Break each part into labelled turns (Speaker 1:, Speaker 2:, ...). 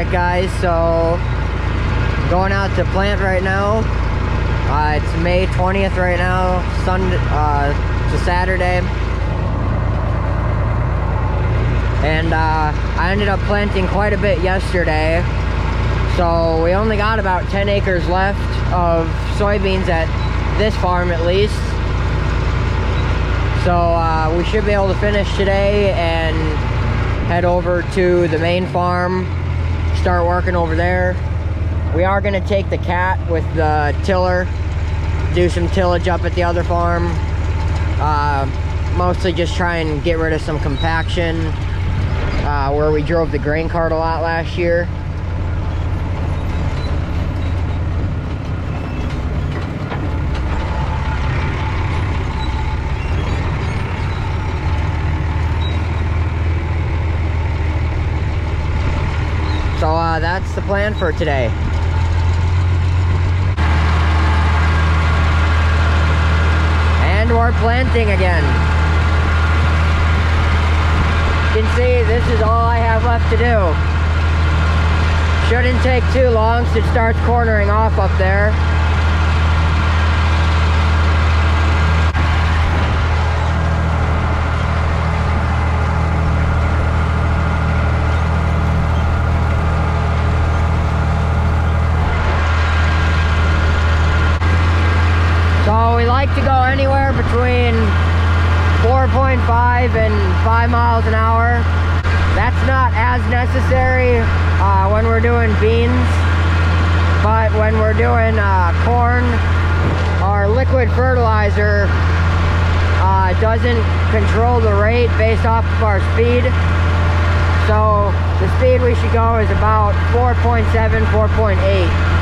Speaker 1: Alright guys, so going out to plant right now. It's May 20th right now, Sunday, it's a Saturday. And I ended up planting quite a bit yesterday. So we only got about 10 acres left of soybeans at this farm at least. So we should be able to finish today and head over to the main farm, start working over there. We are going to take the cat with the tiller, do some tillage up at the other farm. Mostly just try and get rid of some compaction where we drove the grain cart a lot last year. So that's the plan for today. And we're planting again. You can see this is all I have left to do. Shouldn't take too long since it starts cornering off up there. So we like to go anywhere between 4.5 and 5 miles an hour. That's not as necessary when we're doing beans, but when we're doing corn, our liquid fertilizer doesn't control the rate based off of our speed. So the speed we should go is about 4.7, 4.8.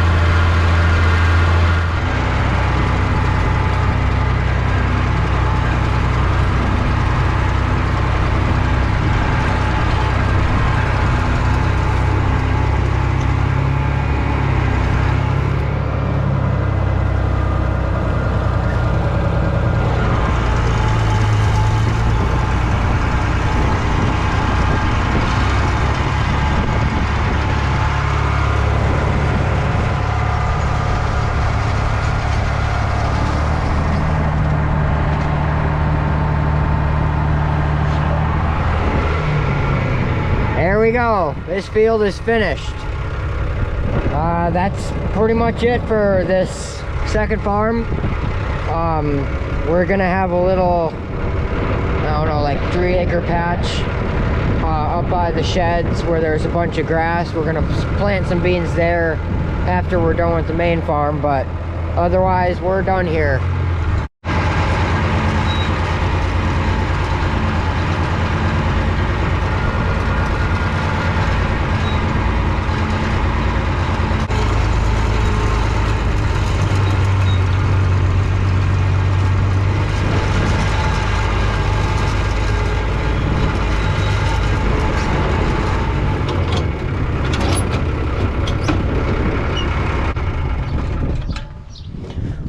Speaker 1: There we go. This field is finished. That's pretty much it for this second farm. We're gonna have a little, I don't know, like 3-acre patch up by the sheds where there's a bunch of grass. We're gonna plant some beans there after we're done with the main farm, but otherwise we're done here.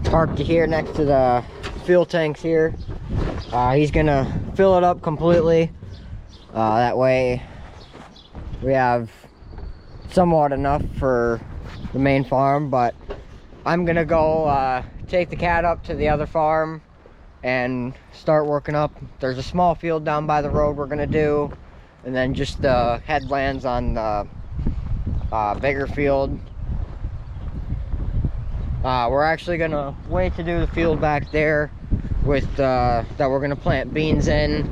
Speaker 1: Parked here next to the fuel tanks here. He's gonna fill it up completely. That way we have somewhat enough for the main farm, but I'm gonna go take the cat up to the other farm and start working up. There's a small field down by the road we're gonna do, and then just the headlands on the bigger field. We're actually gonna wait to do the field back there with that we're gonna plant beans in.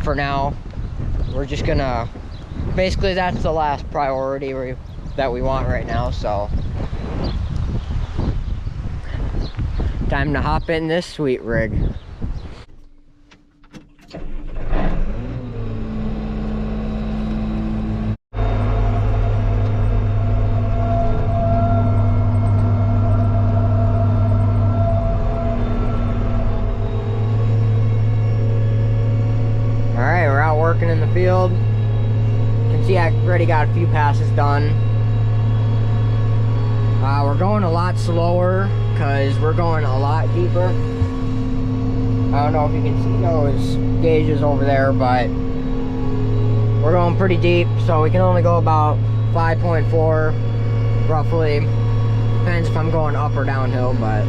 Speaker 1: For now, we're just gonna, basically that's the last priority that we want right now. So time to hop in this sweet rig. Working in the field. You can see I already got a few passes done. We're going a lot slower because we're going a lot deeper. I don't know if you can see those gauges over there, but we're going pretty deep, so we can only go about 5.4 roughly. Depends if I'm going up or downhill, but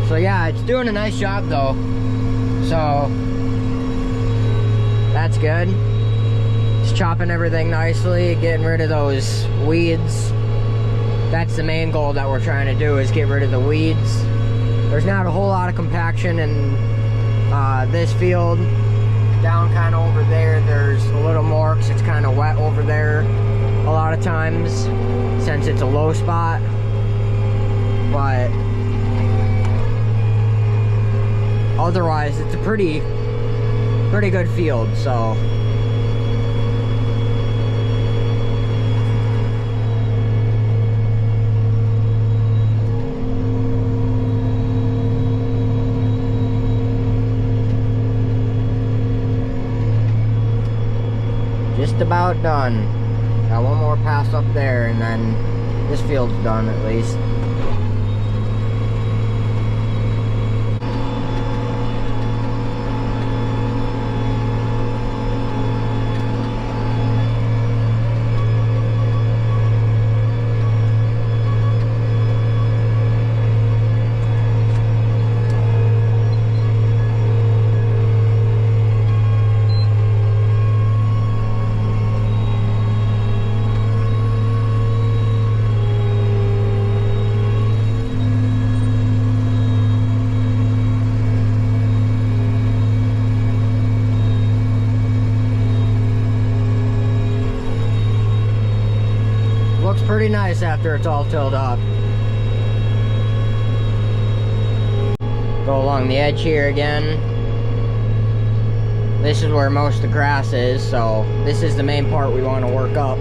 Speaker 1: so yeah, it's doing a nice job though, so that's good. It's chopping everything nicely, getting rid of those weeds. That's the main goal that we're trying to do, is get rid of the weeds. There's not a whole lot of compaction in this field. Down kind of over there, there's a little more because it's kind of wet over there a lot of times since it's a low spot. But otherwise, it's a pretty good field, so just about done. Got one more pass up there, and then this field's done at least. Pretty nice after it's all tilled up. Go along the edge here again. This is where most of the grass is, so this is the main part we want to work up.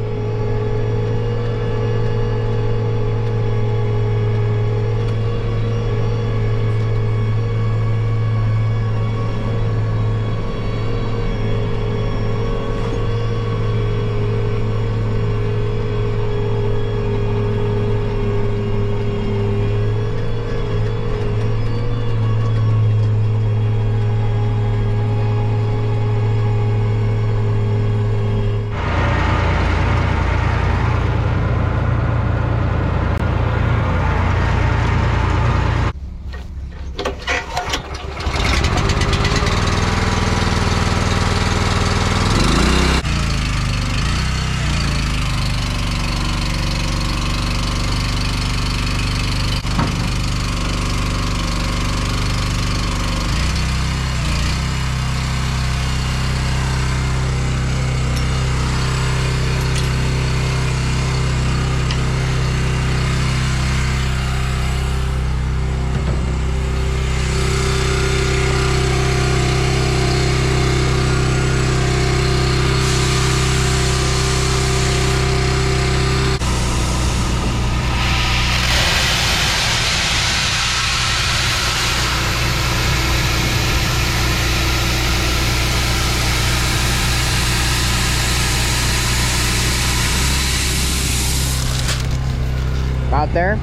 Speaker 1: Out there?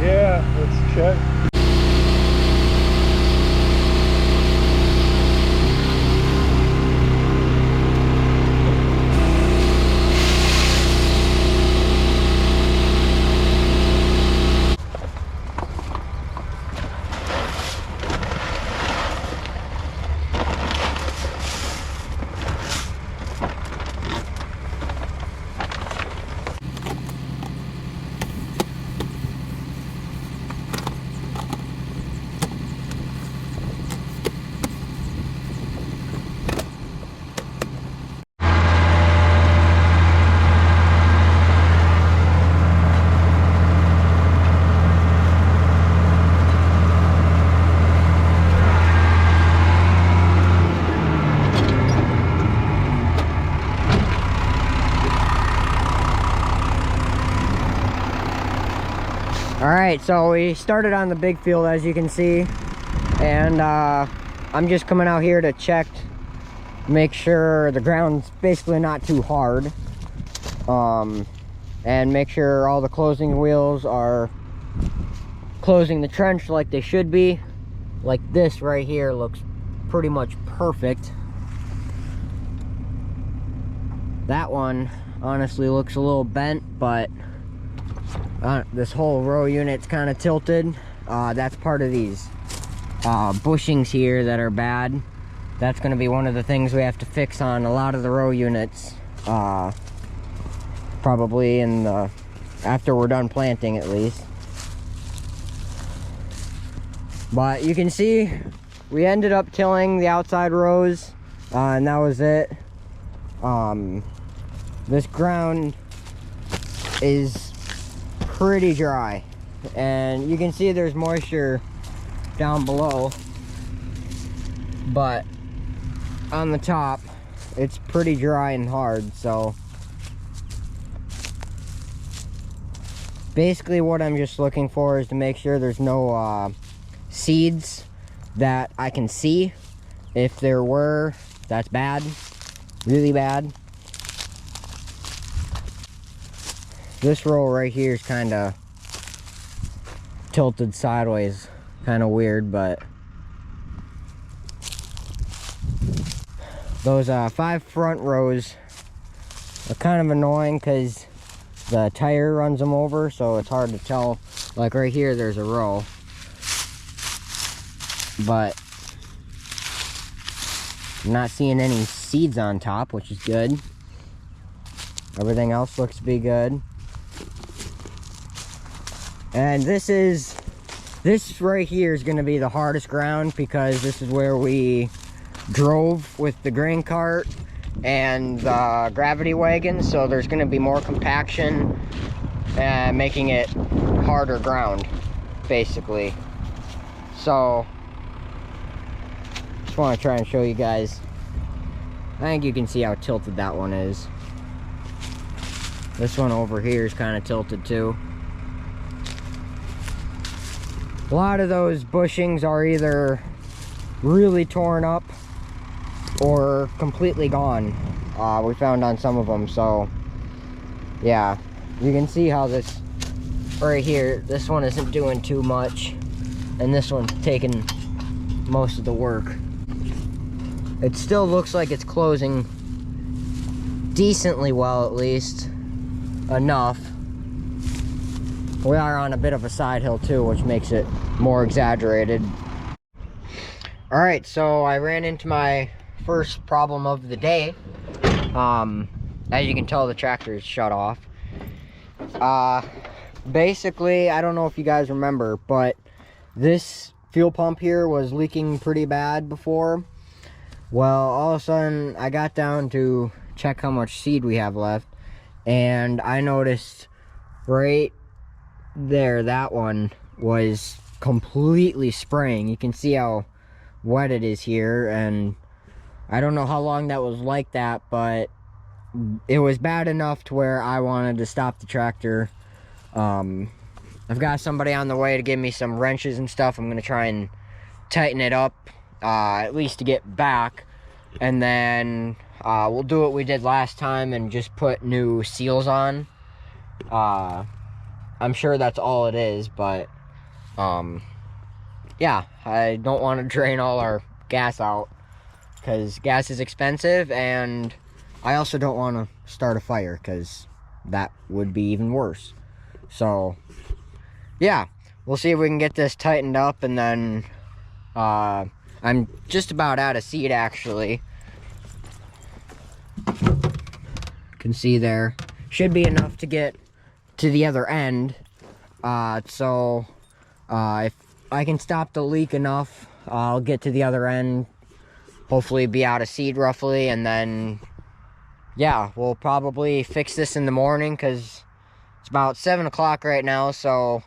Speaker 2: Yeah, let's check.
Speaker 1: Alright, so we started on the big field, as you can see, and I'm just coming out here to check, make sure the ground's basically not too hard, and make sure all the closing wheels are closing the trench like they should be. Like this right here looks pretty much perfect. That one honestly looks a little bent, but this whole row unit's kind of tilted. That's part of these bushings here that are bad. That's going to be one of the things we have to fix on a lot of the row units, probably after we're done planting at least. But you can see we ended up tilling the outside rows, and that was it. This ground is pretty dry, and you can see there's moisture down below, but on the top it's pretty dry and hard. So basically what I'm just looking for is to make sure there's no seeds that I can see. If there were, that's bad, really bad. This row right here is kind of tilted sideways, kind of weird, but those 5 front rows are kind of annoying because the tire runs them over, so it's hard to tell. Like right here there's a row, but I'm not seeing any seeds on top, which is good. Everything else looks to be good. And this right here is going to be the hardest ground, because this is where we drove with the grain cart and the gravity wagon, so there's going to be more compaction and making it harder ground basically. So just want to try and show you guys. I think you can see how tilted that one is. This one over here is kind of tilted too. A lot of those bushings are either really torn up or completely gone. We found on some of them. So yeah, you can see how this right here, this one isn't doing too much, and this one's taking most of the work. It still looks like it's closing decently well, at least enough. We are on a bit of a side hill too, which makes it more exaggerated. All right, so I ran into my first problem of the day. As you can tell, the tractor is shut off. Basically, I don't know if you guys remember, but this fuel pump here was leaking pretty bad before. Well, all of a sudden I got down to check how much seed we have left, and I noticed right there, that one was completely spraying. You can see how wet it is here, and I don't know how long that was like that, but it was bad enough to where I wanted to stop the tractor. I've got somebody on the way to give me some wrenches and stuff. I'm gonna try and tighten it up, at least to get back, and then we'll do what we did last time and just put new seals on. I'm sure that's all it is, but yeah, I don't want to drain all our gas out, because gas is expensive, and I also don't want to start a fire, because that would be even worse. So yeah, we'll see if we can get this tightened up, and then I'm just about out of seed, actually. You can see there should be enough to get to the other end. So if I can stop the leak enough, I'll get to the other end, hopefully be out of seed roughly, and then yeah, we'll probably fix this in the morning, because it's about 7 o'clock right now, so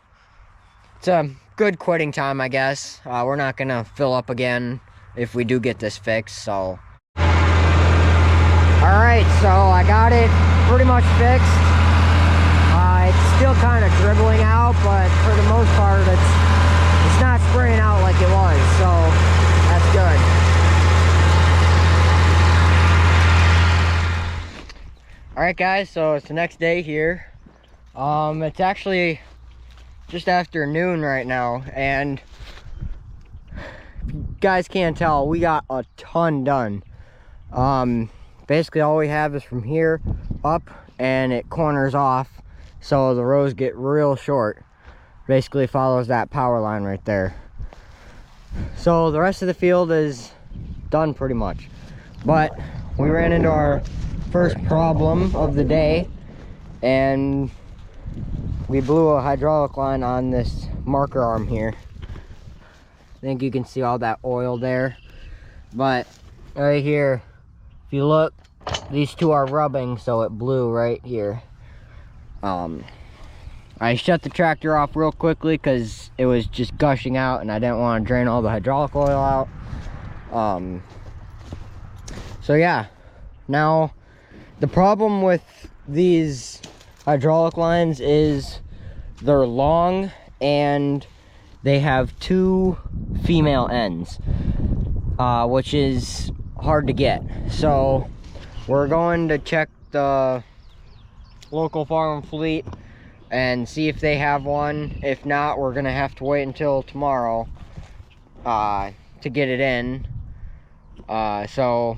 Speaker 1: it's a good quitting time, I guess. We're not gonna fill up again if we do get this fixed. So alright, so I got it pretty much fixed. It's still kind of dribbling out, but for the most part it's not spraying out like it was, so that's good. Alright guys, so it's the next day here. It's actually just after noon right now, and you guys can't tell, we got a ton done. Basically all we have is from here up, and it corners off, so the rows get real short. Basically follows that power line right there. So the rest of the field is done pretty much. But we ran into our first problem of the day, and we blew a hydraulic line on this marker arm here. I think you can see all that oil there. But right here, if you look, these two are rubbing, so it blew right here. I shut the tractor off real quickly because it was just gushing out and I didn't want to drain all the hydraulic oil out. So yeah, now the problem with these hydraulic lines is they're long and they have two female ends, which is hard to get. So we're going to check the local farm fleet and see if they have one. If not, we're gonna have to wait until tomorrow to get it in. So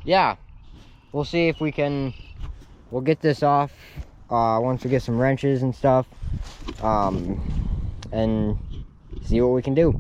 Speaker 1: yeah, we'll see if we'll get this off once we get some wrenches and stuff, and see what we can do.